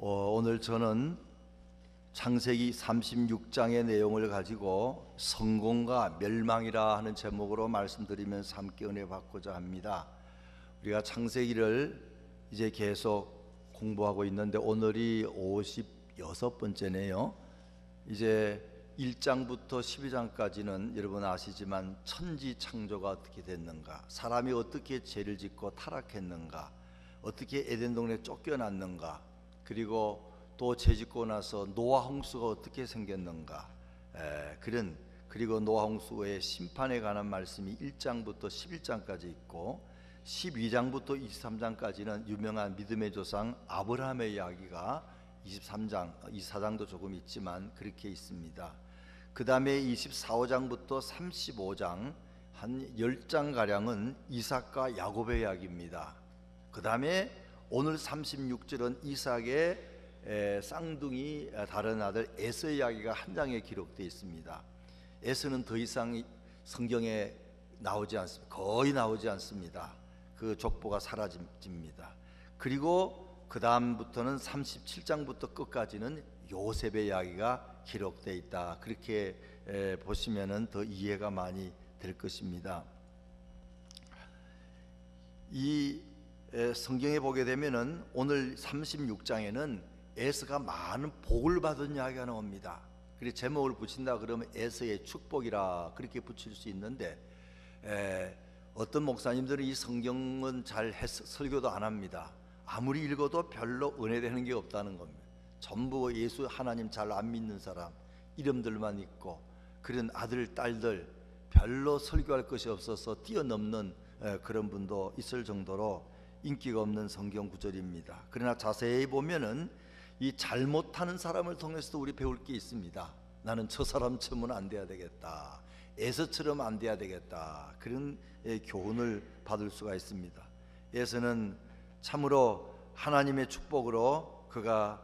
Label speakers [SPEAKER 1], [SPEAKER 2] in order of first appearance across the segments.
[SPEAKER 1] 오늘 저는 창세기 36장의 내용을 가지고 성공과 멸망이라 하는 제목으로 말씀드리면서 함께 은혜 받고자 합니다. 우리가 창세기를 이제 계속 공부하고 있는데 오늘이 56번째네요. 이제 1장부터 12장까지는 여러분 아시지만 천지 창조가 어떻게 됐는가, 사람이 어떻게 죄를 짓고 타락했는가, 어떻게 에덴 동네에 쫓겨났는가, 그리고 또 죄 짓고 나서 노아 홍수가 어떻게 생겼는가, 그리고 노아 홍수의 심판에 관한 말씀이 1장부터 11장까지 있고 12장부터 23장까지는 유명한 믿음의 조상 아브라함의 이야기가 23장, 24장도 조금 있지만 그렇게 있습니다. 그 다음에 24장부터 35장 한 10장가량은 이삭과 야곱의 이야기입니다. 그 다음에 오늘 36절은 이삭의 쌍둥이 다른 아들 에서의 이야기가 한 장에 기록되어 있습니다. 에서는 더 이상 성경에 나오지 않습니다. 거의 나오지 않습니다. 그 족보가 사라집니다. 그리고 그 다음부터는 37장부터 끝까지는 요셉의 이야기가 기록되어 있다. 그렇게 보시면은 더 이해가 많이 될 것입니다. 이 성경에 보게 되면은 오늘 36장에는 에서가 많은 복을 받은 이야기가 나옵니다. 그래서 제목을 붙인다 그러면 에서의 축복이라 그렇게 붙일 수 있는데, 어떤 목사님들은 이 성경은 잘 설교도 안 합니다. 아무리 읽어도 별로 은혜되는 게 없다는 겁니다. 전부 예수 하나님 잘 안 믿는 사람 이름들만 있고, 그런 아들 딸들 별로 설교할 것이 없어서 뛰어넘는 그런 분도 있을 정도로 인기가 없는 성경 구절입니다. 그러나 자세히 보면은 이 잘못하는 사람을 통해서도 우리 배울 게 있습니다. 나는 저 사람처럼은 안 돼야 되겠다, 에서처럼 안 돼야 되겠다, 그런 교훈을 받을 수가 있습니다. 에서는 참으로 하나님의 축복으로 그가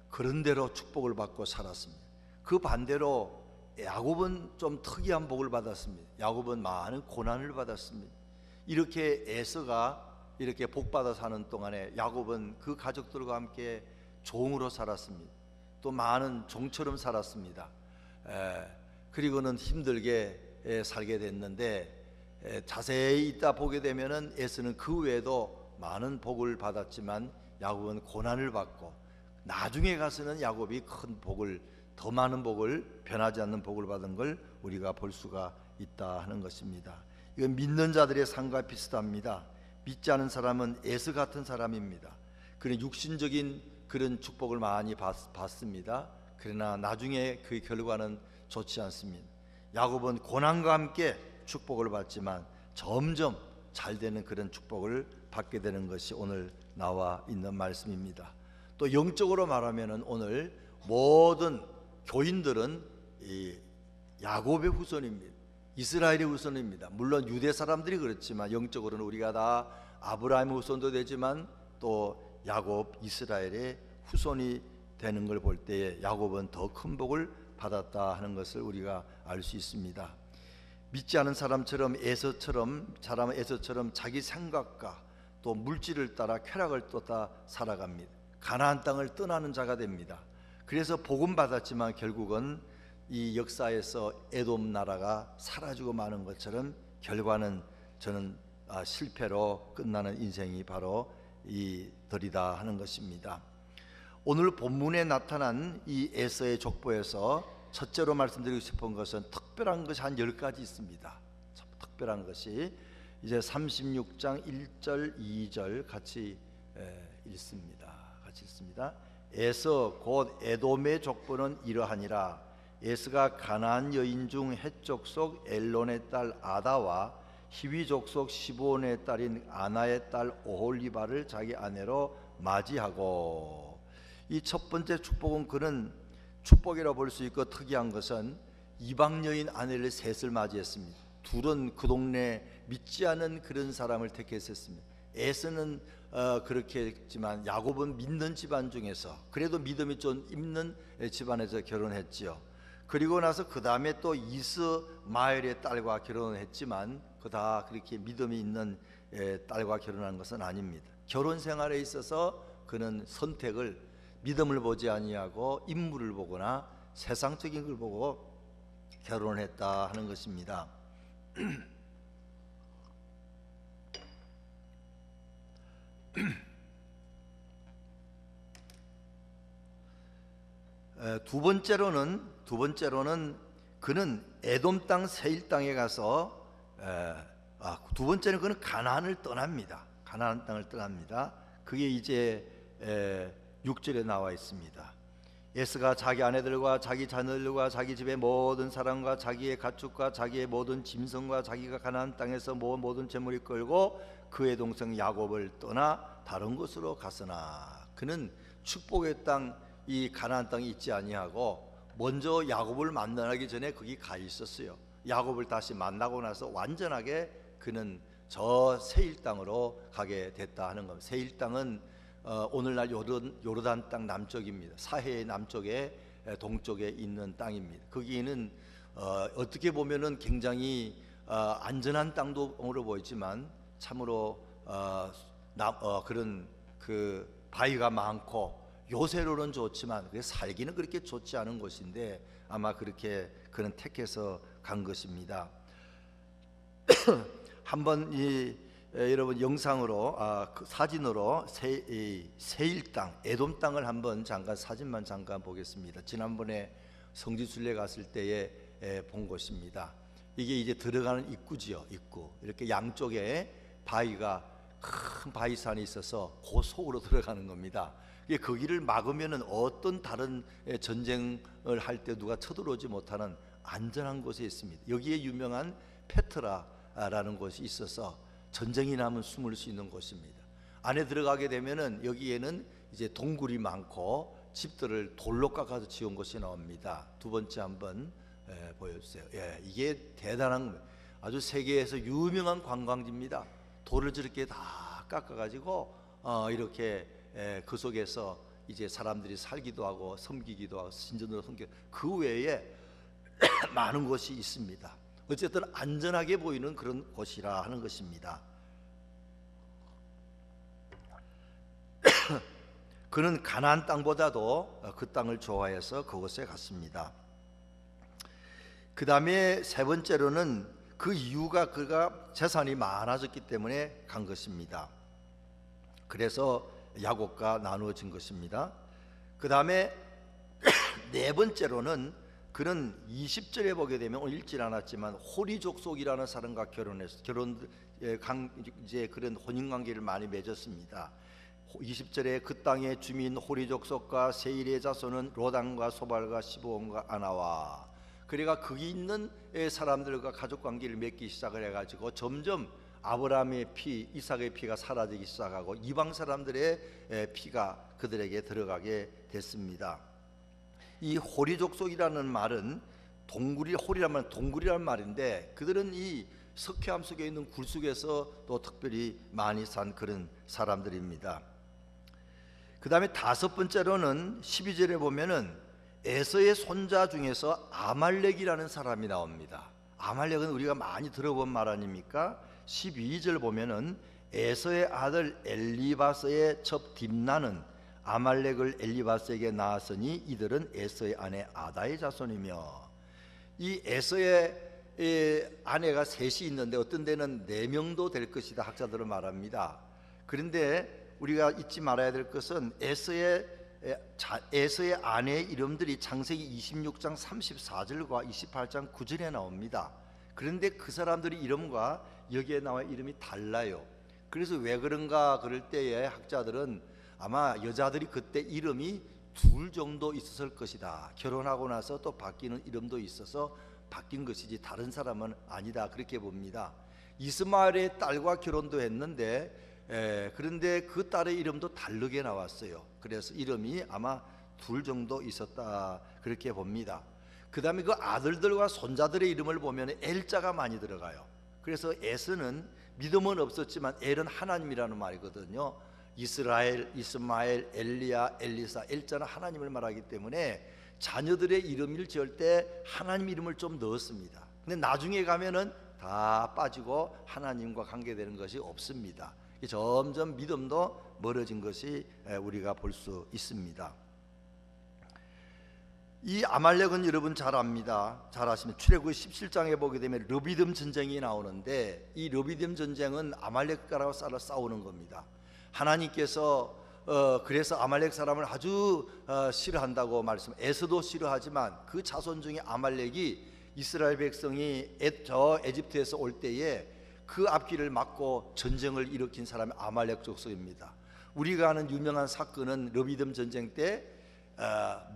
[SPEAKER 1] 그런 대로 축복을 받고 살았습니다. 그 반대로 야곱은 좀 특이한 복을 받았습니다. 야곱은 많은 고난을 받았습니다. 이렇게 에서가 이렇게 복받아 사는 동안에 야곱은 그 가족들과 함께 종으로 살았습니다. 또 많은 종처럼 살았습니다. 그리고는 힘들게 살게 됐는데, 자세히 있다 보게 되면은 에서는 그 외에도 많은 복을 받았지만 야곱은 고난을 받고, 나중에 가서는 야곱이 큰 복을, 더 많은 복을, 변하지 않는 복을 받은 걸 우리가 볼 수가 있다 하는 것입니다. 이건 믿는 자들의 삶과 비슷합니다. 믿지 않은 사람은 에서 같은 사람입니다. 그런 육신적인 그런 축복을 많이 받습니다. 그러나 나중에 그 결과는 좋지 않습니다. 야곱은 고난과 함께 축복을 받지만 점점 잘 되는 그런 축복을 받게 되는 것이 오늘 나와 있는 말씀입니다. 또 영적으로 말하면 오늘 모든 교인들은 이 야곱의 후손입니다. 이스라엘의 후손입니다. 물론 유대 사람들이 그렇지만 영적으로는 우리가 다 아브라함의 후손도 되지만 또 야곱, 이스라엘의 후손이 되는 걸 볼 때에 야곱은 더 큰 복을 받았다 하는 것을 우리가 알 수 있습니다. 믿지 않은 사람처럼 에서처럼 자기 생각과 또 물질을 따라 쾌락을 쫓아 살아갑니다. 가나안 땅을 떠나는 자가 됩니다. 그래서 복음 받았지만 결국은 이 역사에서 에돔 나라가 사라지고 마는 것처럼 결과는 저는 실패로 끝나는 인생이 바로 이들이다 하는 것입니다. 오늘 본문에 나타난 이 에서의 족보에서 첫째로 말씀드리고 싶은 것은 특별한 것이 한 10가지 있습니다. 특별한 것이 이제 36장 1절 2절 같이 읽습니다. 에서 곧 에돔의 족보는 이러하니라. 에서가 가나안 여인 중 헷 족속 엘론의 딸 아다와 히위 족속 시브온의 딸인 아나의 딸 오홀리바를 자기 아내로 맞이하고. 이 첫 번째 축복은 그는 축복이라고 볼 수 있고 특이한 것은 이방 여인 아내를 셋을 맞이했습니다. 둘은 그 동네 믿지 않은 그런 사람을 택했습니다. 에서는 그렇게 했지만 야곱은 믿는 집안 중에서 그래도 믿음이 좀 있는 집안에서 결혼했지요. 그리고 나서 그 다음에 또 이스마엘의 딸과 결혼을 했지만 그 다 그렇게 믿음이 있는 딸과 결혼한 것은 아닙니다. 결혼 생활에 있어서 그는 선택을 믿음을 보지 아니하고 인물을 보거나 세상적인 걸 보고 결혼했다 하는 것입니다. 두 번째로는 그는 에돔 땅 세일 땅에 가서 두 번째는 그는 가나안을 떠납니다. 가나안 땅을 떠납니다. 그게 이제 6절에 나와 있습니다. 에스가 자기 아내들과 자기 자녀들과 자기 집의 모든 사람과 자기의 가축과 자기의 모든 짐승과 자기가 가나안 땅에서 모은 모든 재물이 끌고 그의 동생 야곱을 떠나 다른 곳으로 갔으나 그는 축복의 땅 이 가나안 땅에 있지 아니하고 먼저 야곱을 만나기 전에 거기 가 있었어요. 야곱을 다시 만나고 나서 완전하게 그는 저 세일 땅으로 가게 됐다 하는 겁니다. 세일 땅은 오늘날 요르단 땅 남쪽입니다. 사해의 남쪽에 동쪽에 있는 땅입니다. 거기는 어떻게 보면은 굉장히 안전한 땅으로 보이지만 참으로 그런 그 바위가 많고 요새로는 좋지만 살기는 그렇게 좋지 않은 곳인데 아마 그렇게 그는 택해서 간 것입니다. 한번 여러분 영상으로 그 사진으로 세일 땅 에돔 땅을 한번 사진만 잠깐 보겠습니다. 지난번에 성지순례 갔을 때에 본 곳입니다. 이게 이제 들어가는 입구지요. 입구 이렇게 양쪽에 바위가 큰 바위산이 있어서 그 속으로 들어가는 겁니다. 거기를 막으면은 어떤 다른 전쟁을 할 때 누가 쳐들어오지 못하는 안전한 곳에 있습니다. 여기에 유명한 페트라라는 곳이 있어서 전쟁이 나면 숨을 수 있는 곳입니다. 안에 들어가게 되면은 여기에는 이제 동굴이 많고 집들을 돌로 깎아서 지은 곳이 나옵니다. 두 번째 한번 보여주세요. 이게 대단한 아주 세계에서 유명한 관광지입니다. 돌을 저렇게 다 깎아가지고 이렇게 그 속에서 이제 사람들이 살기도 하고 섬기기도 하고 신전으로 섬기고 그 외에 많은 곳이 있습니다. 어쨌든 안전하게 보이는 그런 곳이라 하는 것입니다. 그는 가나안 땅보다도 그 땅을 좋아해서 그곳에 갔습니다. 그 다음에 세 번째로는 그 이유가 그가 재산이 많아졌기 때문에 간 것입니다. 그래서 야곱과 나누어진 것입니다. 그 다음에 네 번째로는 그는 20절에 보게 되면 오늘 읽질 않았지만 호리 족속이라는 사람과 이제 그런 혼인 관계를 많이 맺었습니다. 20절에 그 땅의 주민 호리 족속과 세일의 자손은 로단과 소발과 시브온과 아나와 그래가 거기 있는 사람들과 가족 관계를 맺기 시작을 해가지고 점점 아브라함의 피, 이삭의 피가 사라지기 시작하고 이방 사람들의 피가 그들에게 들어가게 됐습니다. 이 호리 족속이라는 말은 동굴이라는 말인데 그들은 이 석회암 속에 있는 굴 속에서 또 특별히 많이 산 그런 사람들입니다. 그 다음에 다섯 번째로는 12절에 보면은 에서의 손자 중에서 아말렉이라는 사람이 나옵니다. 아말렉은 우리가 많이 들어본 말 아닙니까? 12절 보면은 에서의 아들 엘리바스의 첩 딥나는 아말렉을 엘리바스에게 낳았으니 이들은 에서의 아내 아다의 자손이며 이 에서의 아내가 셋이 있는데 어떤 데는 4명도 될 것이다 학자들은 말합니다. 그런데 우리가 잊지 말아야 될 것은 에서의 아내의 이름들이 창세기 26장 34절과 28장 9절에 나옵니다. 그런데 그 사람들의 이름과 여기에 나와 이름이 달라요. 그래서 왜 그런가 그럴 때에 학자들은 아마 여자들이 그때 이름이 둘 정도 있었을 것이다. 결혼하고 나서 또 바뀌는 이름도 있어서 바뀐 것이지 다른 사람은 아니다 그렇게 봅니다. 이스마엘의 딸과 결혼도 했는데 그런데 그 딸의 이름도 다르게 나왔어요. 그래서 이름이 아마 둘 정도 있었다 그렇게 봅니다. 그 다음에 그 아들들과 손자들의 이름을 보면 엘자가 많이 들어가요. 그래서 에스는 믿음은 없었지만 엘은 하나님이라는 말이거든요. 이스라엘, 이스마엘, 엘리야, 엘리사, 엘자는 하나님을 말하기 때문에 자녀들의 이름을 지을 때 하나님 이름을 좀 넣었습니다. 근데 나중에 가면은 다 빠지고 하나님과 관계되는 것이 없습니다. 점점 믿음도 멀어진 것이 우리가 볼 수 있습니다. 이 아말렉은 여러분 잘 압니다. 잘 아시면 출애굽기 17장에 보게 되면 르비딤 전쟁이 나오는데, 이 르비딤 전쟁은 아말렉과라고 싸우는 겁니다. 하나님께서 그래서 아말렉 사람을 아주 싫어한다고 에서도 싫어하지만 그 자손 중에 아말렉이 이스라엘 백성이 저 에집트에서 올 때에 그 앞길을 막고 전쟁을 일으킨 사람이 아말렉 족속입니다. 우리가 아는 유명한 사건은 르비딤 전쟁 때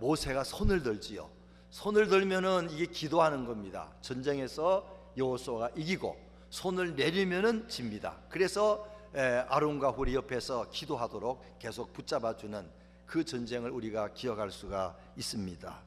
[SPEAKER 1] 모세가 손을 들지요. 손을 들면은 이게 기도하는 겁니다. 전쟁에서 여호수아가 이기고 손을 내리면은 집니다. 그래서 아론과 홀이 옆에서 기도하도록 계속 붙잡아주는 그 전쟁을 우리가 기억할 수가 있습니다.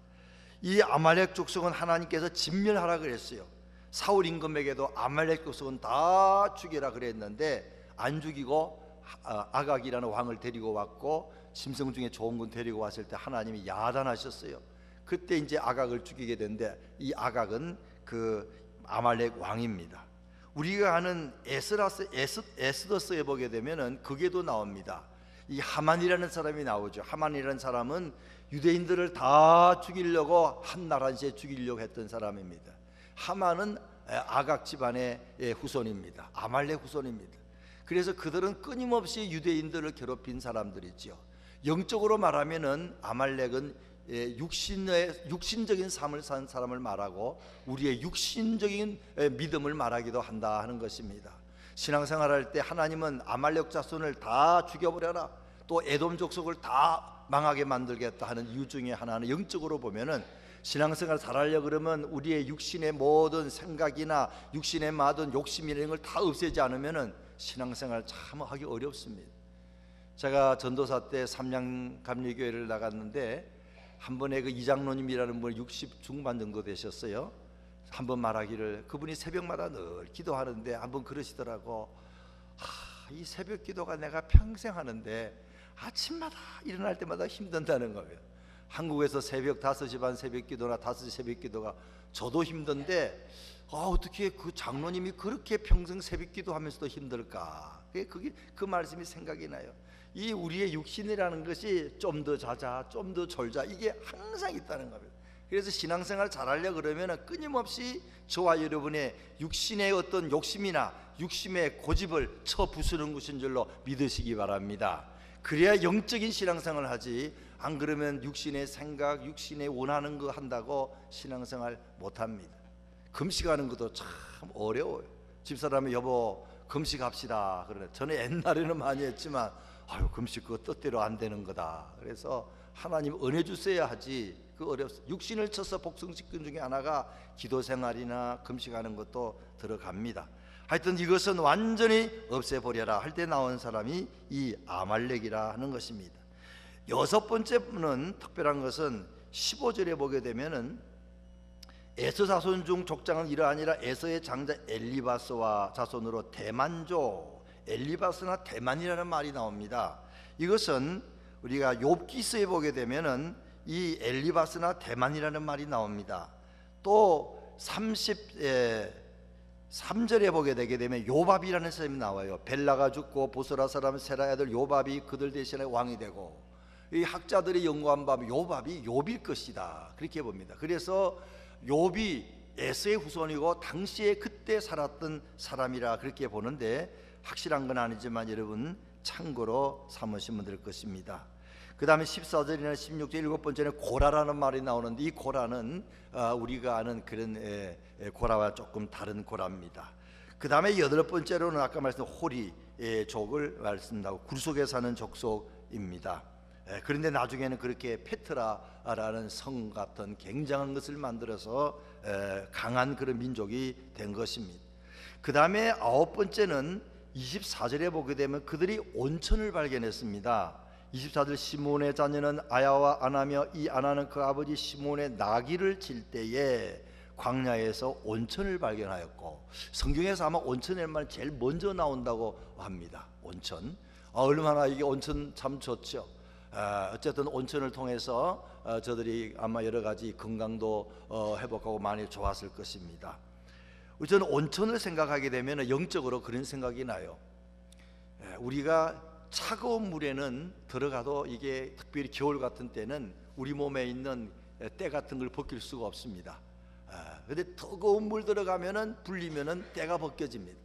[SPEAKER 1] 이 아말렉 족속은 하나님께서 진멸하라 그랬어요. 사울 임금에게도 아말렉 족속은 다 죽여라 그랬는데 안 죽이고 아각이라는 왕을 데리고 왔고, 짐승 중에 좋은 군 데리고 왔을 때 하나님이 야단하셨어요. 그때 이제 아각을 죽이게 된데, 이 아각은 그 아말렉 왕입니다. 우리가 아는 에스더스에 보게 되면은 그게도 나옵니다. 이 하만이라는 사람이 나오죠. 하만이라는 사람은 유대인들을 다 죽이려고 한나라시에 죽이려고 했던 사람입니다. 하만은 아각 집안의 후손입니다. 아말렉 후손입니다. 그래서 그들은 끊임없이 유대인들을 괴롭힌 사람들이죠. 영적으로 말하면은 아말렉은 육신적인 삶을 산 사람을 말하고 우리의 육신적인 믿음을 말하기도 한다 하는 것입니다. 신앙생활할 때 하나님은 아말렉 자손을 다 죽여버려라, 또 에돔 족속을 다 망하게 만들겠다 하는 이유 중에 하나는, 영적으로 보면은 신앙생활 잘하려 그러면 우리의 육신의 모든 생각이나 육신의 모든 욕심 이런 걸 다 없애지 않으면은 신앙생활 참 하기 어렵습니다. 제가 전도사 때 삼양감리교회를 나갔는데 한 번에 그 이장로님이라는 분 60 중반 정도 되셨어요. 한 번 말하기를, 그분이 새벽마다 늘 기도하는데 한 번 그러시더라고. 이 새벽 기도가 내가 평생 하는데 아침마다 일어날 때마다 힘든다는 거예요. 한국에서 새벽 5시 반 새벽 기도나 5시 새벽 기도가 저도 힘든데 어떻게 그 장로님이 그렇게 평생 새벽 기도하면서도 힘들까? 그 말씀이 생각이 나요. 이 우리의 육신이라는 것이 좀 더 자자, 좀 더 졸자, 이게 항상 있다는 겁니다. 그래서 신앙생활 잘하려 그러면 끊임없이 저와 여러분의 육신의 어떤 욕심이나 육심의 고집을 쳐 부수는 것인 줄로 믿으시기 바랍니다. 그래야 영적인 신앙생활을 하지, 안 그러면 육신의 생각, 육신의 원하는 거 한다고 신앙생활 못합니다. 금식하는 것도 참 어려워요. 집사람이 여보 금식합시다 그러네. 저는 옛날에는 많이 했지만 금식 그거 뜻대로 안 되는 거다. 그래서 하나님 은혜 주셔야 하지, 그 어렵습니다. 육신을 쳐서 복성시키는 중에 하나가 기도생활이나 금식하는 것도 들어갑니다. 하여튼 이것은 완전히 없애버려라 할 때 나온 사람이 이 아말렉이라 하는 것입니다. 여섯 번째는 특별한 것은 15절에 보게 되면은 에서 자손 중 족장은 이러하니라. 에서의 장자 엘리바스와 자손으로 대만족, 엘리바스나 대만이라는 말이 나옵니다. 이것은 우리가 욥기서에 보게 되면은 이 엘리바스나 대만이라는 말이 나옵니다. 또 33절에 보게 되게 되면 요밥이라는 사람이 나와요. 벨라가 죽고 보스라 사람 세라의 아들 요밥이 그들 대신에 왕이 되고, 이 학자들이 연구한 바 요밥이 욥일 것이다 그렇게 봅니다. 그래서 욥이 에서의 후손이고 당시에 그때 살았던 사람이라 그렇게 보는데, 확실한 건 아니지만 여러분 참고로 삼으시면 될 것입니다. 그 다음에 14절이나 16절 일곱 번째는 고라라는 말이 나오는데, 이 고라는 우리가 아는 그런 고라와 조금 다른 고라입니다. 그 다음에 여덟 번째로는 아까 말씀드린 호리족을 말씀하고 굴 속에 사는 족속입니다. 그런데 나중에는 그렇게 페트라라는 성 같은 굉장한 것을 만들어서 강한 그런 민족이 된 것입니다. 그 다음에 아홉 번째는 24절에 보게 되면 그들이 온천을 발견했습니다. 24절 시몬의 자녀는 아야와 아나며, 이 아나는 그 아버지 시몬의 나귀를 칠 때에 광야에서 온천을 발견하였고, 성경에서 아마 온천의 말 제일 먼저 나온다고 합니다. 온천, 얼마나 이게 온천 참 좋죠. 어쨌든 온천을 통해서 저들이 아마 여러 가지 건강도 회복하고 많이 좋았을 것입니다. 저는 온천을 생각하게 되면 영적으로 그런 생각이 나요. 우리가 차가운 물에는 들어가도 이게 특별히 겨울 같은 때는 우리 몸에 있는 때 같은 걸 벗길 수가 없습니다. 근데 뜨거운 물 들어가면은 불리면은 때가 벗겨집니다.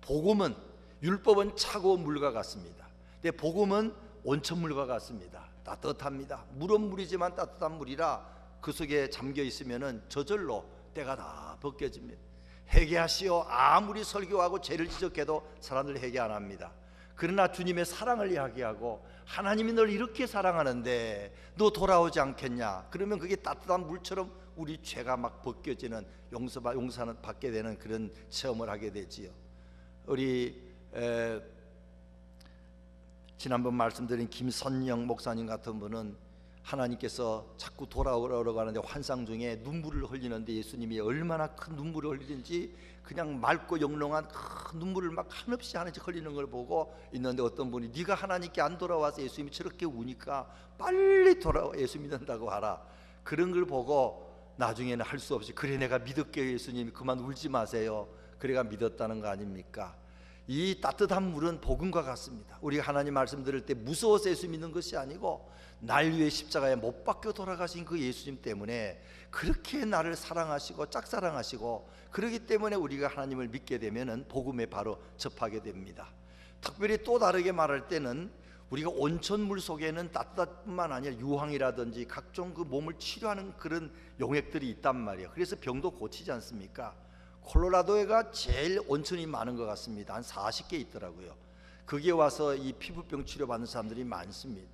[SPEAKER 1] 복음은, 율법은 차가운 물과 같습니다. 근데 복음은 온천물과 같습니다. 따뜻합니다. 물은 물이지만 따뜻한 물이라 그 속에 잠겨 있으면은 저절로 때가 다 벗겨집니다. 회개하시오. 아무리 설교하고 죄를 지적해도 사람들 회개 안 합니다. 그러나 주님의 사랑을 이야기하고 하나님이 널 이렇게 사랑하는데 너 돌아오지 않겠냐? 그러면 그게 따뜻한 물처럼 우리 죄가 막 벗겨지는, 용서는 받게 되는 그런 체험을 하게 되지요. 우리 지난번 말씀드린 김선영 목사님 같은 분은 하나님께서 자꾸 돌아오라고 하는데 환상 중에 눈물을 흘리는데 예수님이 얼마나 큰 눈물을 흘리는지 그냥 맑고 영롱한 큰 눈물을 막 한없이 하나씩 흘리는 걸 보고 있는데 어떤 분이 네가 하나님께 안 돌아와서 예수님이 저렇게 우니까 빨리 돌아와 예수 믿는다고 하라. 그런 걸 보고 나중에는 할 수 없이 그래 내가 믿을게요 예수님이 그만 울지 마세요. 그래가 믿었다는 거 아닙니까? 이 따뜻한 물은 복음과 같습니다. 우리가 하나님 말씀 들을 때 무서워서 예수 믿는 것이 아니고 날 위해 십자가에 못 박혀 돌아가신 그 예수님 때문에 그렇게 나를 사랑하시고 짝사랑하시고 그렇기 때문에 우리가 하나님을 믿게 되면은 복음에 바로 접하게 됩니다. 특별히 또 다르게 말할 때는 우리가 온천물 속에는 따뜻함뿐만 아니라 유황이라든지 각종 그 몸을 치료하는 그런 용액들이 있단 말이에요. 그래서 병도 고치지 않습니까? 콜로라도에가 제일 온천이 많은 것 같습니다. 한 40개 있더라고요. 거기에 와서 이 피부병 치료받는 사람들이 많습니다.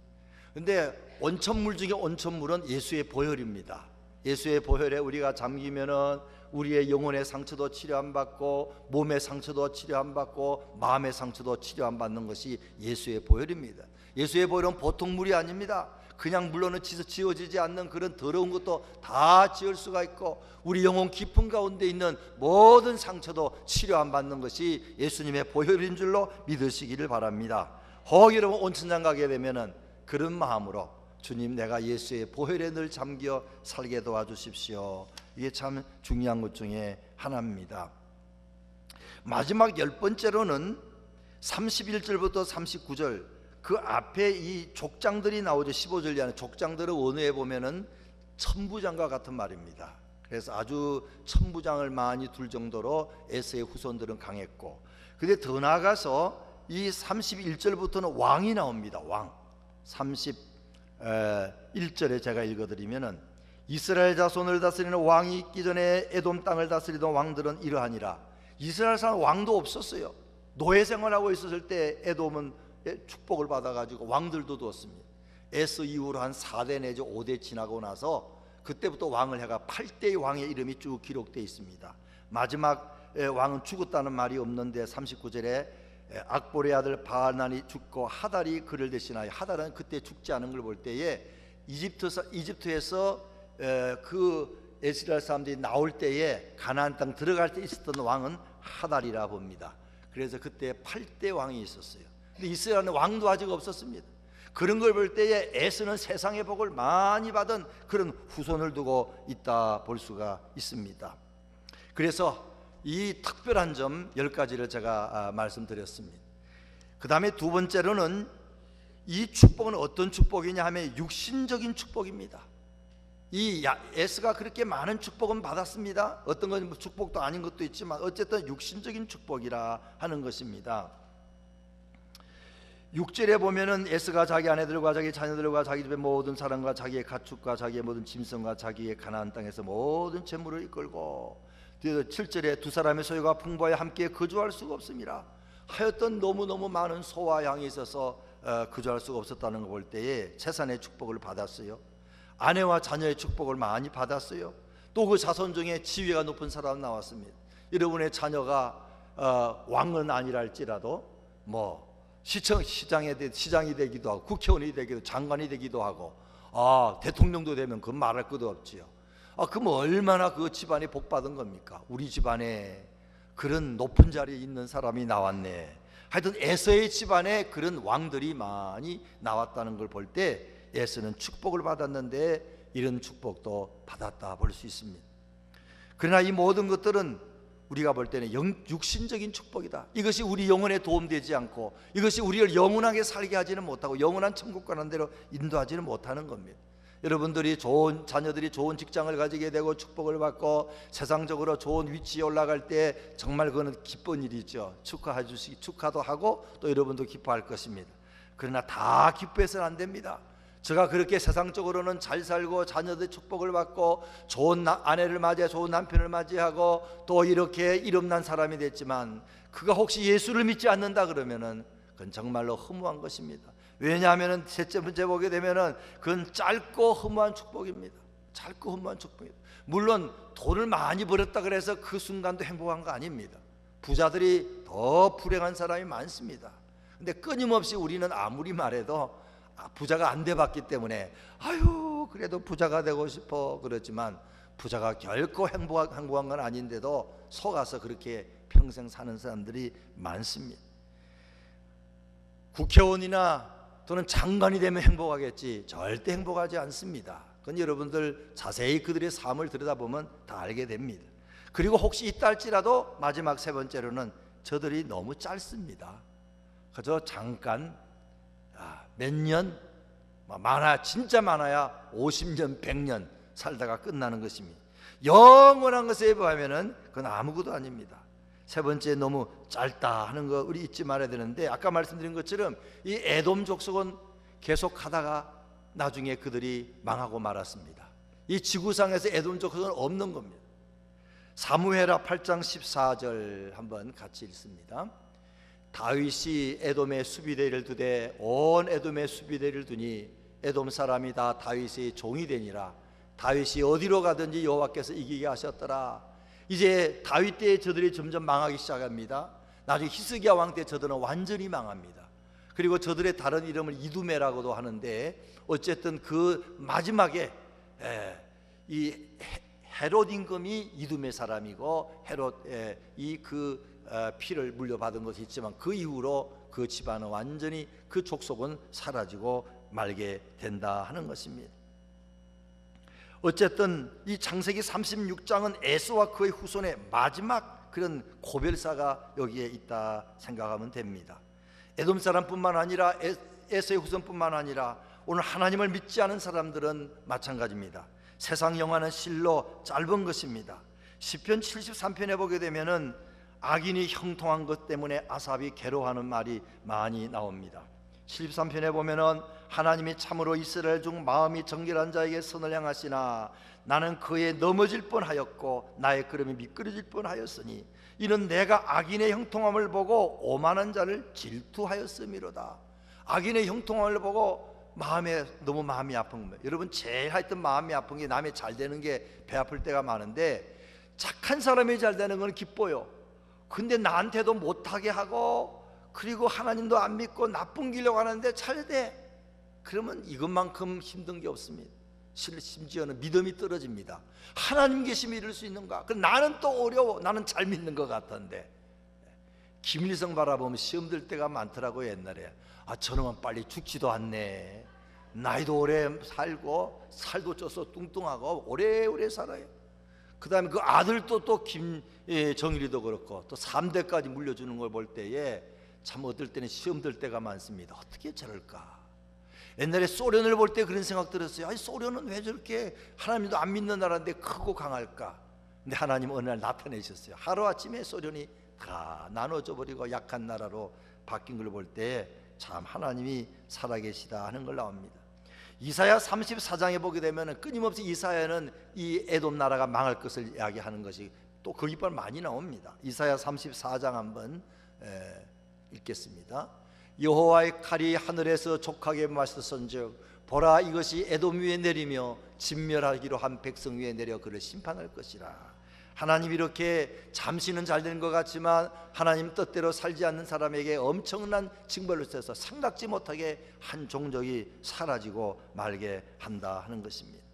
[SPEAKER 1] 근데 온천물 중에 온천물은 예수의 보혈입니다. 예수의 보혈에 우리가 잠기면은 우리의 영혼의 상처도 치료 안 받고 몸의 상처도 치료 안 받고 마음의 상처도 치료 안 받는 것이 예수의 보혈입니다. 예수의 보혈은 보통 물이 아닙니다. 그냥 물로는 지워지지 않는 그런 더러운 것도 다 지울 수가 있고 우리 영혼 깊은 가운데 있는 모든 상처도 치료 안 받는 것이 예수님의 보혈인 줄로 믿으시기를 바랍니다. 혹 여러분 온천장 가게 되면은 그런 마음으로 주님 내가 예수의 보혈에 늘 잠겨 살게 도와주십시오. 이게 참 중요한 것 중에 하나입니다. 마지막 10번째로는 31절부터 39절 그 앞에 이 족장들이 나오죠. 15절 이하는 족장들을 원어에 보면은 천부장과 같은 말입니다. 그래서 아주 천부장을 많이 둘 정도로 에서의 후손들은 강했고, 근데 더 나아가서 이 31절부터는 왕이 나옵니다. 왕. 31절에 제가 읽어드리면은 이스라엘 자손을 다스리는 왕이 있기 전에 에돔 땅을 다스리던 왕들은 이러하니라. 이스라엘 사람 왕도 없었어요. 노예 생활하고 있었을 때 에돔은 축복을 받아가지고 왕들도 두었습니다. 에서 이후로 한 4대 내지 5대 지나고 나서 그때부터 왕을 해가 8대의 왕의 이름이 쭉 기록되어 있습니다. 마지막 왕은 죽었다는 말이 없는데 39절에 악보의 아들 바알난이 죽고 하달이 그를 대신하여, 하달은 그때 죽지 않은 걸 볼 때에 이집트에서 그 이스라엘 사람들이 나올 때에 가나안 땅 들어갈 때 있었던 왕은 하달이라 봅니다. 그래서 그때 8대 왕이 있었어요. 근데 이스라엘은 왕도 아직 없었습니다. 그런 걸 볼 때에 에서는 세상의 복을 많이 받은 그런 후손을 두고 있다 볼 수가 있습니다. 그래서 이 특별한 점 10가지를 제가 말씀드렸습니다. 그 다음에 두 번째로는 이 축복은 어떤 축복이냐 하면 육신적인 축복입니다. 이 에스가 그렇게 많은 축복은 받았습니다. 어떤 건 축복도 아닌 것도 있지만 어쨌든 육신적인 축복이라 하는 것입니다. 6절에 보면은 에스가 자기 아내들과 자기 자녀들과 자기 집의 모든 사람과 자기의 가축과 자기의 모든 짐승과 자기의 가나안 땅에서 모든 재물을 이끌고, 7절에 두 사람의 소유가 풍부하여 함께 거주할 수가 없습니다. 하여튼 너무너무 많은 소와 양이 있어서 거주할 수가 없었다는 걸 볼 때에 재산의 축복을 받았어요. 아내와 자녀의 축복을 많이 받았어요. 또 그 자손 중에 지위가 높은 사람 나왔습니다. 여러분의 자녀가 왕은 아니랄지라도 뭐 시장이 되기도 하고 국회의원이 되기도 장관이 되기도 하고 대통령도 되면 그 말할 것도 없지요. 그럼 얼마나 그 집안이 복받은 겁니까? 우리 집안에 그런 높은 자리에 있는 사람이 나왔네. 하여튼 에서의 집안에 그런 왕들이 많이 나왔다는 걸 볼 때 에서는 축복을 받았는데 이런 축복도 받았다 볼 수 있습니다. 그러나 이 모든 것들은 우리가 볼 때는 육신적인 축복이다. 이것이 우리 영혼에 도움되지 않고 이것이 우리를 영원하게 살게 하지는 못하고 영원한 천국 가는 데로 인도하지는 못하는 겁니다. 여러분들이 좋은 자녀들이 좋은 직장을 가지게 되고 축복을 받고 세상적으로 좋은 위치에 올라갈 때 정말 그거는 기쁜 일이죠. 축하도 하고 또 여러분도 기뻐할 것입니다. 그러나 다 기뻐해서는 안 됩니다. 제가 그렇게 세상적으로는 잘 살고 자녀들 축복을 받고 좋은 아내를 맞이해 좋은 남편을 맞이하고 또 이렇게 이름난 사람이 됐지만 그가 혹시 예수를 믿지 않는다 그러면은 그건 정말로 허무한 것입니다. 왜냐하면 셋째 번째 보게 되면은 그건 짧고 허무한 축복입니다. 짧고 허무한 축복입니다. 물론 돈을 많이 벌었다 그래서 그 순간도 행복한 거 아닙니다. 부자들이 더 불행한 사람이 많습니다. 근데 끊임없이 우리는 아무리 말해도 부자가 안 돼봤기 때문에 아유 그래도 부자가 되고 싶어 그러지만 부자가 결코 행복한 건 아닌데도 속아서 그렇게 평생 사는 사람들이 많습니다. 국회의원이나 또는 장관이 되면 행복하겠지 절대 행복하지 않습니다. 그건 여러분들 자세히 그들의 삶을 들여다보면 다 알게 됩니다. 그리고 혹시 있다 할지라도 마지막 세 번째로는 저들이 너무 짧습니다. 그저 잠깐 몇 년, 진짜 많아야 50년, 100년 살다가 끝나는 것입니다. 영원한 것에 비하면은 그건 아무것도 아닙니다. 세 번째 너무 짧다 하는 거 우리 잊지 말아야 되는데 아까 말씀드린 것처럼 이 에돔 족속은 계속 하다가 나중에 그들이 망하고 말았습니다. 이 지구상에서 에돔 족속은 없는 겁니다. 사무엘하 8장 14절 한번 같이 읽습니다. 다윗이 에돔의 수비대를 두되 온 에돔의 수비대를 두니 에돔 사람이 다 다윗의 종이 되니라. 다윗이 어디로 가든지 여호와께서 이기게 하셨더라. 이제 다윗 때에 저들이 점점 망하기 시작합니다. 나중에 히스기야 왕 때 저들은 완전히 망합니다. 그리고 저들의 다른 이름을 이두메라고도 하는데 어쨌든 그 마지막에 이 헤롯 임금이 이두메 사람이고 헤롯이 그 피를 물려받은 것이 있지만 그 이후로 그 집안은 완전히 그 족속은 사라지고 말게 된다 하는 것입니다. 어쨌든 이 창세기 36장은 에서와 그의 후손의 마지막 그런 고별사가 여기에 있다 생각하면 됩니다. 에돔 사람뿐만 아니라 에서의 후손뿐만 아니라 오늘 하나님을 믿지 않은 사람들은 마찬가지입니다. 세상 영화는 실로 짧은 것입니다. 시편 73편에 보게 되면은 악인이 형통한 것 때문에 아삽이 괴로워하는 말이 많이 나옵니다. 73편에 보면은 하나님이 참으로 이스라엘 중 마음이 정결한 자에게 선을 향하시나 나는 그에 넘어질 뻔하였고 나의 걸음이 미끄러질 뻔하였으니 이는 내가 악인의 형통함을 보고 오만한 자를 질투하였음이로다. 악인의 형통함을 보고 너무 마음이 아픈 거예요. 여러분 제일 하여튼 마음이 아픈 게 남의 잘 되는 게 배 아플 때가 많은데 착한 사람이 잘 되는 건 기뻐요. 근데 나한테도 못하게 하고 그리고 하나님도 안 믿고 나쁜 길로 가는데 잘 돼. 그러면 이것만큼 힘든 게 없습니다. 심지어는 믿음이 떨어집니다. 하나님 계시면 이룰 수 있는가? 나는 또 어려워. 나는 잘 믿는 것 같던데. 김일성 바라보면 시험 들 때가 많더라고요. 옛날에 저놈은 빨리 죽지도 않네. 나이도 오래 살고 살도 쪄서 뚱뚱하고 오래오래 살아요. 그 다음에 그 아들도 또 김정일이도 그렇고 또 3대까지 물려주는 걸 볼 때에 참 어떨 때는 시험 들 때가 많습니다. 어떻게 저럴까? 옛날에 소련을 볼 때 그런 생각 들었어요. 소련은 왜 저렇게 하나님도 안 믿는 나라인데 크고 강할까? 근데 하나님 어느 날 나타내셨어요. 하루아침에 소련이 다 나눠져 버리고 약한 나라로 바뀐 걸 볼 때 참 하나님이 살아계시다 하는 걸 나옵니다. 이사야 34장에 보게 되면 끊임없이 이사야는 이 에돔 나라가 망할 것을 이야기하는 것이 또 그 이빨 많이 나옵니다. 이사야 34장 한번 읽겠습니다. 여호와의 칼이 하늘에서 족하게 마셨은즉 보라 이것이 에돔 위에 내리며 진멸하기로 한 백성 위에 내려 그를 심판할 것이라. 하나님 이렇게 잠시는 잘 되는 것 같지만 하나님 뜻대로 살지 않는 사람에게 엄청난 징벌을 써서 생각지 못하게 한 종족이 사라지고 말게 한다 하는 것입니다.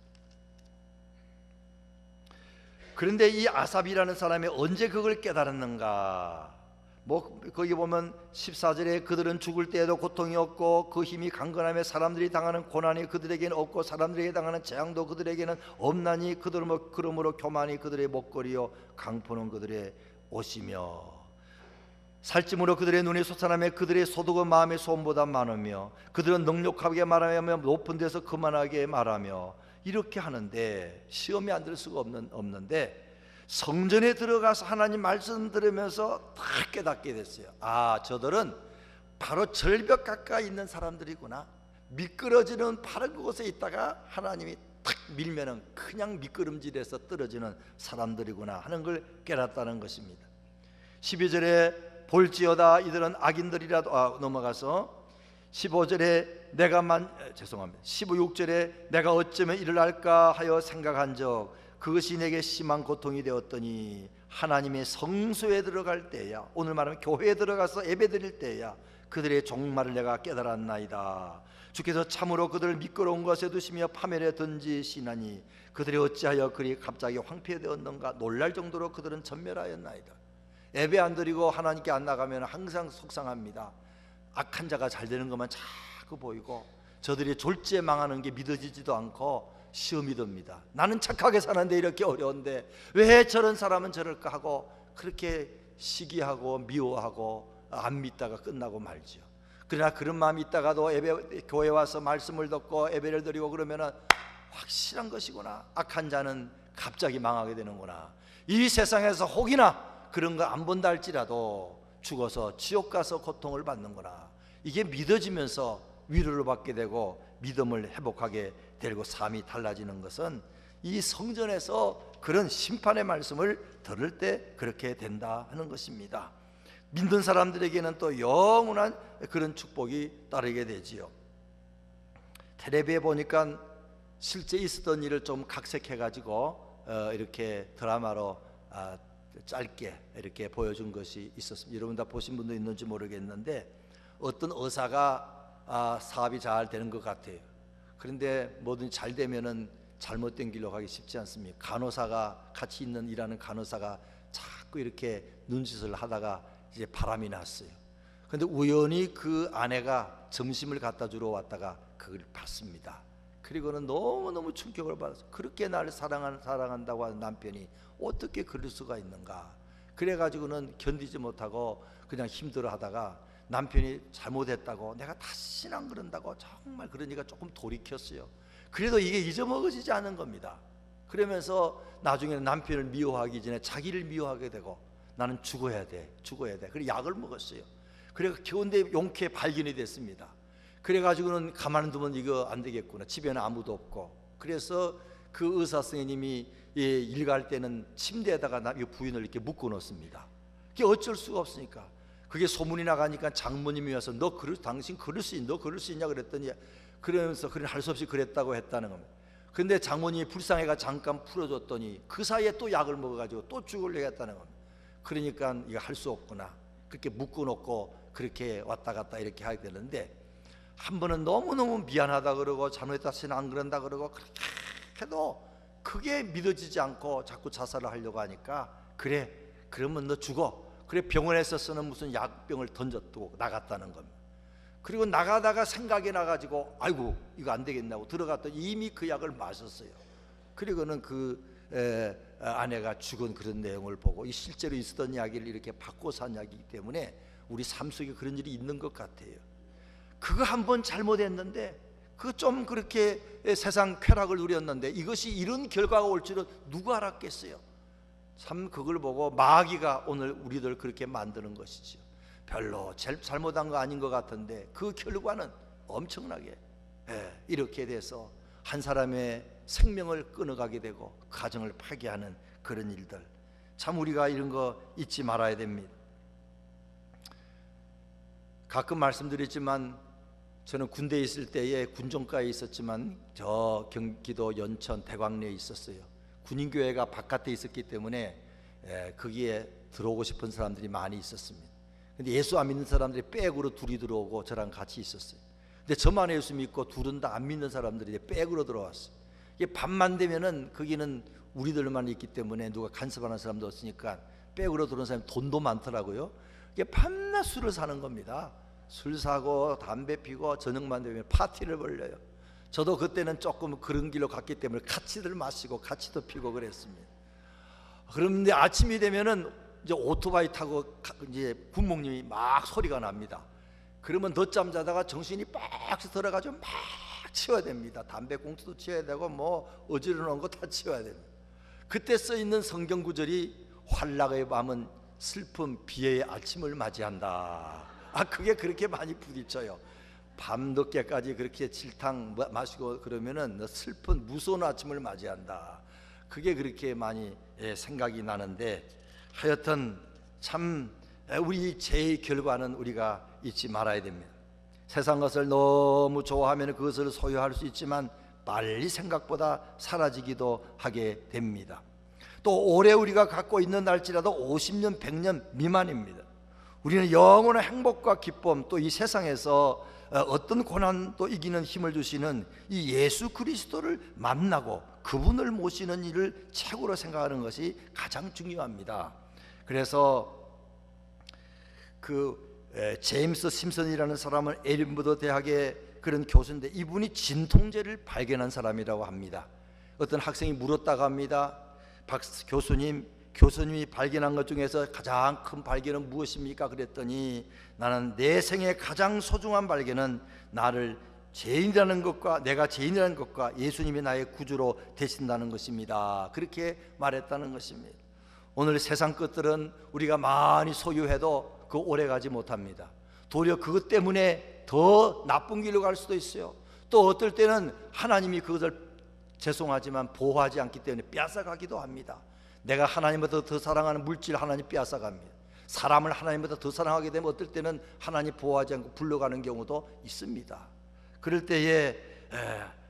[SPEAKER 1] 그런데 이 아삽이라는 사람이 언제 그걸 깨달았는가? 거기 보면 14절에 그들은 죽을 때에도 고통이 없고 그 힘이 강건하며 사람들이 당하는 고난이 그들에게는 없고 사람들에게 당하는 재앙도 그들에게는 없나니 그러므로 교만이 그들의 목걸이요 강포는 그들의 옷이며. 살찜으로 그들의 눈이 솟아나며 그들의 소득은 마음의 소음보다 많으며 그들은 넉넉하게 말하며 높은 데서 그만하게 말하며 이렇게 하는데 시험에 안 들 수가 없는데 성전에 들어가서 하나님 말씀 들으면서 다 깨닫게 됐어요. 아, 저들은 바로 절벽 가까이 있는 사람들이구나. 미끄러지는 바른 곳에 있다가 하나님이 탁 밀면은 그냥 미끄럼질에서 떨어지는 사람들이구나 하는 걸 깨닫다는 것입니다. 12절에 볼지어다 이들은 악인들이라도 넘어가서 15절에 16절에 내가 어쩌면 이를 알까 하여 생각한 적 그것이 내게 심한 고통이 되었더니 하나님의 성소에 들어갈 때야, 오늘 말하면 교회에 들어가서 예배드릴 때야 그들의 종말을 내가 깨달았나이다. 주께서 참으로 그들을 미끄러운 것에 두시며 파멸에 던지시나니 그들이 어찌하여 그리 갑자기 황폐되었는가. 놀랄 정도로 그들은 전멸하였나이다. 예배 안 드리고 하나님께 안 나가면 항상 속상합니다. 악한 자가 잘 되는 것만 자꾸 보이고 저들이 졸지에 망하는 게 믿어지지도 않고 시험이 듭니다. 나는 착하게 사는데 이렇게 어려운데 왜 저런 사람은 저럴까 하고 그렇게 시기하고 미워하고 안 믿다가 끝나고 말죠. 그러나 그런 마음이 있다가도 교회 와서 말씀을 듣고 예배를 드리고 그러면은 확실한 것이구나. 악한 자는 갑자기 망하게 되는구나. 이 세상에서 혹이나 그런 거 안 본다 할지라도 죽어서 지옥 가서 고통을 받는구나. 이게 믿어지면서 위로를 받게 되고 믿음을 회복하게 되고 삶이 달라지는 것은 이 성전에서 그런 심판의 말씀을 들을 때 그렇게 된다 하는 것입니다. 믿는 사람들에게는 또 영원한 그런 축복이 따르게 되지요. 텔레비에 보니까 실제 있었던 일을 좀 각색해 가지고 이렇게 드라마로 짧게 이렇게 보여준 것이 있었습니다. 여러분 다 보신 분도 있는지 모르겠는데 어떤 의사가 사업이 잘 되는 것 같아요. 그런데 뭐든 잘 되면은 잘못된 길로 가기 쉽지 않습니까? 간호사가 같이 일하는 간호사가 자꾸 이렇게 눈짓을 하다가 이제 바람이 났어요. 그런데 우연히 그 아내가 점심을 갖다 주러 왔다가 그걸 봤습니다. 그리고는 너무너무 충격을 받아서 그렇게 나를 사랑한다고 하는 남편이 어떻게 그럴 수가 있는가. 그래가지고는 견디지 못하고 그냥 힘들어하다가 남편이 잘못했다고 내가 다시는 안 그런다고 정말 그러니까 조금 돌이켰어요. 그래도 이게 잊어먹어지지 않은 겁니다. 그러면서 나중에는 남편을 미워하기 전에 자기를 미워하게 되고 나는 죽어야 돼. 그래 약을 먹었어요. 그래 겨우인데 용케 발견이 됐습니다. 그래가지고는 가만 두면 이거 안 되겠구나. 집에는 아무도 없고. 그래서 그 의사 선생님이 일 갈 때는 침대에다가 부인을 이렇게 묶어 놓습니다. 그게 어쩔 수가 없으니까. 그게 소문이 나가니까 장모님이 와서 당신 그럴 수 있냐 그랬더니 그러면서 그래 할 수 없이 그랬다고 했다는 겁니다. 근데 장모님이 불쌍해가 잠깐 풀어줬더니 그 사이에 또 약을 먹어가지고 또 죽으려고 했다는 겁니다. 그러니까 이거 할 수 없구나. 그렇게 묶어놓고 그렇게 왔다 갔다 이렇게 하게 되는데 한 번은 너무너무 미안하다 그러고 잘못했다 다시는 안 그런다 그러고 그렇게 해도 그게 믿어지지 않고 자꾸 자살을 하려고 하니까 그래 그러면 너 죽어. 그래 병원에서 쓰는 무슨 약병을 던졌고 나갔다는 겁니다. 그리고 나가다가 생각이 나가지고 아이고 이거 안 되겠나고 들어갔더니 이미 그 약을 마셨어요. 그리고는 그 아내가 죽은 그런 내용을 보고 이 실제로 있었던 이야기를 이렇게 바꿔서 한 이야기이기 때문에 우리 삶 속에 그런 일이 있는 것 같아요. 그거 한 번 잘못했는데 그 좀 그렇게 세상 쾌락을 누렸는데 이것이 이런 결과가 올 줄은 누가 알았겠어요. 참 그걸 보고 마귀가 오늘 우리들 그렇게 만드는 것이죠. 별로 잘못한 거 아닌 것 같은데 그 결과는 엄청나게 이렇게 돼서 한 사람의 생명을 끊어가게 되고 가정을 파괴하는 그런 일들, 참 우리가 이런 거 잊지 말아야 됩니다. 가끔 말씀드렸지만 저는 군대에 있을 때에 군종가에 있었지만 저 경기도 연천 대광리에 있었어요. 군인교회가 바깥에 있었기 때문에 거기에 들어오고 싶은 사람들이 많이 있었습니다. 근데 예수 안 믿는 사람들이 백으로 둘이 들어오고 저랑 같이 있었어요. 근데 저만 예수 믿고 둘은 다 안 믿는 사람들이 백으로 들어왔어요. 이게 밤만 되면은 거기는 우리들만 있기 때문에 누가 간섭하는 사람도 없으니까 백으로 들어온 사람이 돈도 많더라고요. 이게 밤낮 술을 사는 겁니다. 술 사고 담배 피고 저녁만 되면 파티를 벌려요. 저도 그때는 조금 그런 길로 갔기 때문에 같이들 마시고 같이도 피고 그랬습니다. 그런데 아침이 되면은 이제 오토바이 타고 이제 군목님이 막 소리가 납니다. 그러면 늦잠 자다가 정신이 빡 들어가지고 막 치워야 됩니다. 담배 꽁초도 치워야 되고 뭐 어지러운 거 다 치워야 됩니다. 그때 써 있는 성경 구절이 환락의 밤은 슬픔 비애의 아침을 맞이한다. 그게 그렇게 많이 부딪혀요. 밤늦게까지 그렇게 질탕 마시고 그러면은 슬픈 무서운 아침을 맞이한다. 그게 그렇게 많이 생각이 나는데, 하여튼 참 우리 죄의 결과는 우리가 잊지 말아야 됩니다. 세상 것을 너무 좋아하면 그것을 소유할 수 있지만 빨리 생각보다 사라지기도 하게 됩니다. 또 올해 우리가 갖고 있는 날짜라도 50년 100년 미만입니다. 우리는 영원한 행복과 기쁨, 또 이 세상에서 어떤 고난도 이기는 힘을 주시는 이 예수 그리스도를 만나고 그분을 모시는 일을 최고로 생각하는 것이 가장 중요합니다. 그래서 제임스 심슨이라는 사람은 에딘버러 대학의 그런 교수인데, 이분이 진통제를 발견한 사람이라고 합니다. 어떤 학생이 물었다고 합니다. 교수님이 발견한 것 중에서 가장 큰 발견은 무엇입니까? 그랬더니, 나는 내 생에 가장 소중한 발견은 나를 죄인이라는 것과 내가 죄인이라는 것과 예수님이 나의 구주로 되신다는 것입니다. 그렇게 말했다는 것입니다. 오늘 세상 것들은 우리가 많이 소유해도 그 오래 가지 못합니다. 도리어 그것 때문에 더 나쁜 길로 갈 수도 있어요. 또 어떨 때는 하나님이 그것을 죄송하지만 보호하지 않기 때문에 빼앗아가기도 합니다. 내가 하나님보다 더 사랑하는 물질 하나님 빼앗아갑니다. 사람을 하나님보다 더 사랑하게 되면 어떨 때는 하나님 보호하지 않고 불러가는 경우도 있습니다. 그럴 때에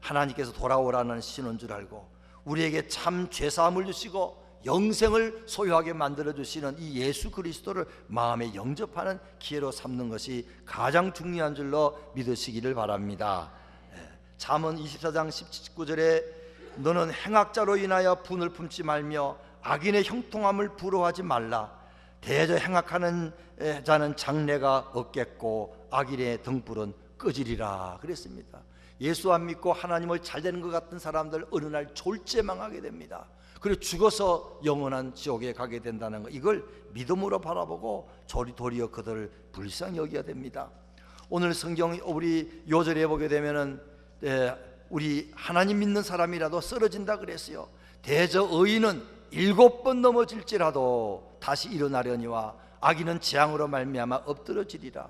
[SPEAKER 1] 하나님께서 돌아오라는 신호인 줄 알고 우리에게 참 죄사함을 주시고 영생을 소유하게 만들어주시는 이 예수 그리스도를 마음에 영접하는 기회로 삼는 것이 가장 중요한 줄로 믿으시기를 바랍니다. 잠언 24장 19절에 너는 행악자로 인하여 분을 품지 말며 악인의 형통함을 부러워하지 말라. 대저 행악하는 자는 장래가 없겠고 악인의 등불은 꺼지리라 그랬습니다. 예수 안 믿고 하나님을 잘 되는 것 같은 사람들 어느 날 졸제망하게 됩니다. 그리고 죽어서 영원한 지옥에 가게 된다는 것, 이걸 믿음으로 바라보고 도리어 그들을 불쌍히 여겨야 됩니다. 오늘 성경 우리 요절에 보게 되면은 우리 하나님 믿는 사람이라도 쓰러진다 그랬어요. 대저 의인은 7번 넘어질지라도 다시 일어나려니와 악인은 재앙으로 말미암아 엎드러지리라.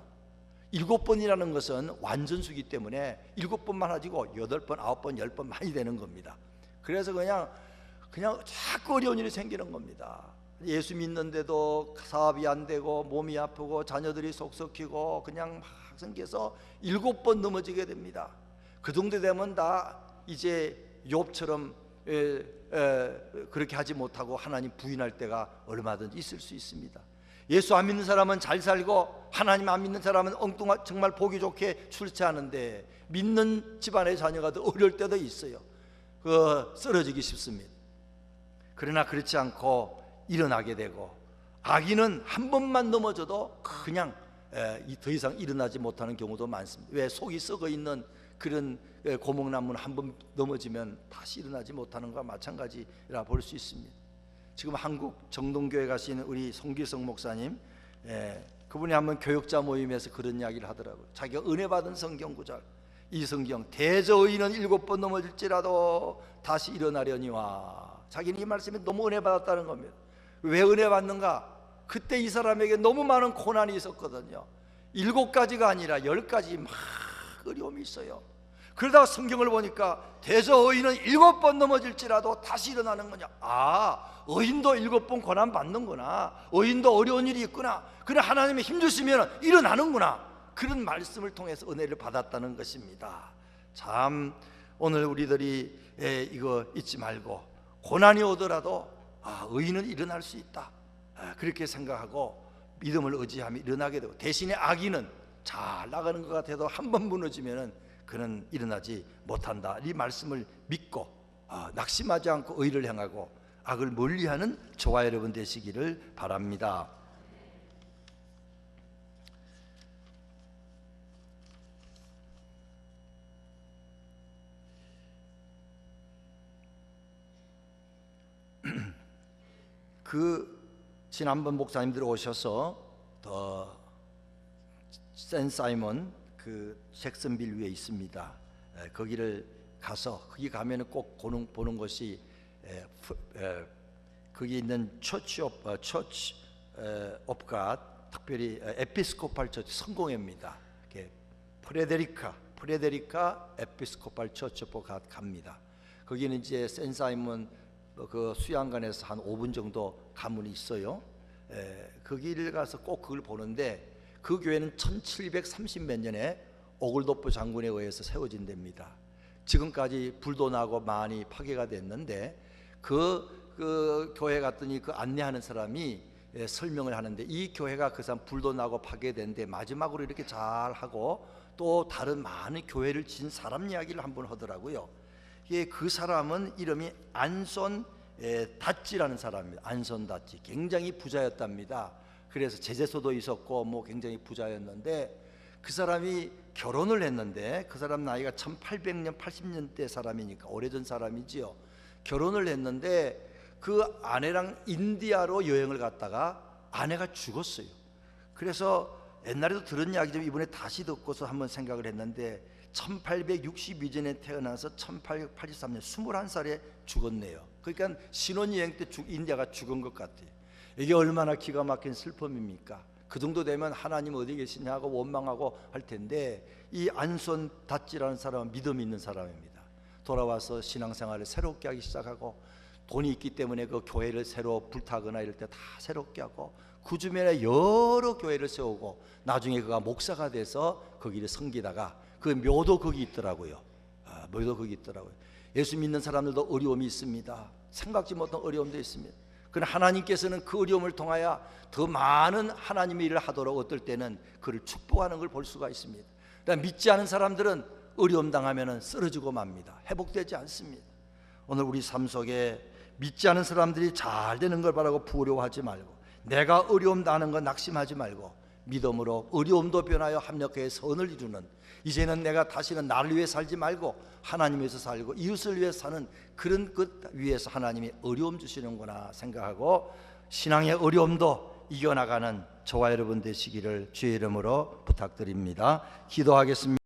[SPEAKER 1] 7번이라는 것은 완전수기 때문에 7번만 가지고 8번, 9번, 10번 많이 되는 겁니다. 그래서 그냥 자꾸 어려운 일이 생기는 겁니다. 예수 믿는데도 사업이 안 되고 몸이 아프고 자녀들이 속썩이고 그냥 막 생겨서 7번 넘어지게 됩니다. 그 정도 되면 다 이제 욥처럼 그렇게 하지 못하고 하나님 부인할 때가 얼마든지 있을 수 있습니다. 예수 안 믿는 사람은 잘 살고 하나님 안 믿는 사람은 엉뚱한 정말 보기 좋게 출세하는데, 믿는 집안의 자녀가 더 어려울 때도 있어요. 쓰러지기 쉽습니다. 그러나 그렇지 않고 일어나게 되고, 악인은 한 번만 넘어져도 그냥 더 이상 일어나지 못하는 경우도 많습니다. 왜? 속이 썩어 있는 그런 고목나무는 한 번 넘어지면 다시 일어나지 못하는 것과 마찬가지라 볼 수 있습니다. 지금 한국 정동교회 가신 우리 송기성 목사님, 그분이 한번 교육자 모임에서 그런 이야기를 하더라고요. 자기가 은혜 받은 성경 구절, 이 성경 대저 의인은 7번 넘어질지라도 다시 일어나려니와, 자기는 이 말씀에 너무 은혜 받았다는 겁니다. 왜 은혜 받는가? 그때 이 사람에게 너무 많은 고난이 있었거든요. 7가지가 아니라 10가지 막 어려움이 있어요. 그러다가 성경을 보니까 대저 의인은 7번 넘어질지라도 다시 일어나는 거냐. 의인도 7번 고난 받는구나. 의인도 어려운 일이 있구나. 그래 하나님이 힘 주시면 일어나는구나. 그런 말씀을 통해서 은혜를 받았다는 것입니다. 참 오늘 우리들이 이거 잊지 말고, 고난이 오더라도 의인은 일어날 수 있다, 그렇게 생각하고 믿음을 의지하며 일어나게 되고, 대신에 악인은 잘 나가는 것 같아도 한 번 무너지면은 그는 일어나지 못한다, 이 말씀을 믿고 낙심하지 않고 의를 행하고 악을 멀리하는 저와 여러분 되시기를 바랍니다. 지난번 목사님들 오셔서 더 센 사이먼 그 잭슨빌 위에 있습니다. 거기를 가서 거기 가면은 꼭 보는 것이 거기 있는 처치 오브 갓, 특별히 에피스코팔 처치 성공회입니다. 프레데리카 에피스코팔 처치 오브 갓 갑니다. 거기는 이제 센 사이먼 그 수양관에서 한 5분 정도 가문이 있어요. 거기를 가서 꼭 그걸 보는데, 그 교회는 1730몇 년에 오글도프 장군에 의해서 세워진 데입니다. 지금까지 불도 나고 많이 파괴가 됐는데, 그 교회 갔더니 그 안내하는 사람이 설명을 하는데, 이 교회가 그 사람 불도 나고 파괴된데 마지막으로 이렇게 잘 하고 또 다른 많은 교회를 지은 사람 이야기를 한번 하더라고요. 그 사람은 이름이 안손 다찌라는 사람입니다. 안손 다찌, 굉장히 부자였답니다. 그래서 제재소도 있었고 뭐 굉장히 부자였는데, 그 사람이 결혼을 했는데, 그 사람 나이가 1800년 80년대 사람이니까 오래전 사람이지요. 결혼을 했는데 그 아내랑 인디아로 여행을 갔다가 아내가 죽었어요. 그래서 옛날에도 들은 이야기지만 이번에 다시 듣고서 한번 생각을 했는데, 1862년에 태어나서 1883년 21살에 죽었네요. 그러니까 신혼여행 때 인디아가 죽은 것 같아요. 이게 얼마나 기가 막힌 슬픔입니까? 그 정도 되면 하나님 어디 계시냐고 원망하고 할 텐데, 이 안손 다찌라는 사람은 믿음 있는 사람입니다. 돌아와서 신앙생활을 새롭게 하기 시작하고, 돈이 있기 때문에 그 교회를 새로 불타거나 이럴 때 다 새롭게 하고, 그 주변에 여러 교회를 세우고, 나중에 그가 목사가 돼서 거기를 섬기다가, 그 묘도 거기 있더라고요. 묘도 거기 있더라고요. 예수 믿는 사람들도 어려움이 있습니다. 생각지 못한 어려움도 있습니다. 그러나 하나님께서는 그 어려움을 통하여 더 많은 하나님의 일을 하도록 어떨 때는 그를 축복하는 걸 볼 수가 있습니다. 그러니까 믿지 않은 사람들은 어려움 당하면 쓰러지고 맙니다. 회복되지 않습니다. 오늘 우리 삶 속에 믿지 않은 사람들이 잘 되는 걸 바라고 부러워하지 말고, 내가 어려움 당하는 건 낙심하지 말고, 믿음으로 어려움도 변하여 합력하여 선을 이루는, 이제는 내가 다시는 나를 위해 살지 말고 하나님 위해서 살고 이웃을 위해 사는 그런 것 위해서 하나님이 어려움 주시는구나 생각하고, 신앙의 어려움도 이겨나가는 저와 여러분 되시기를 주의 이름으로 부탁드립니다. 기도하겠습니다.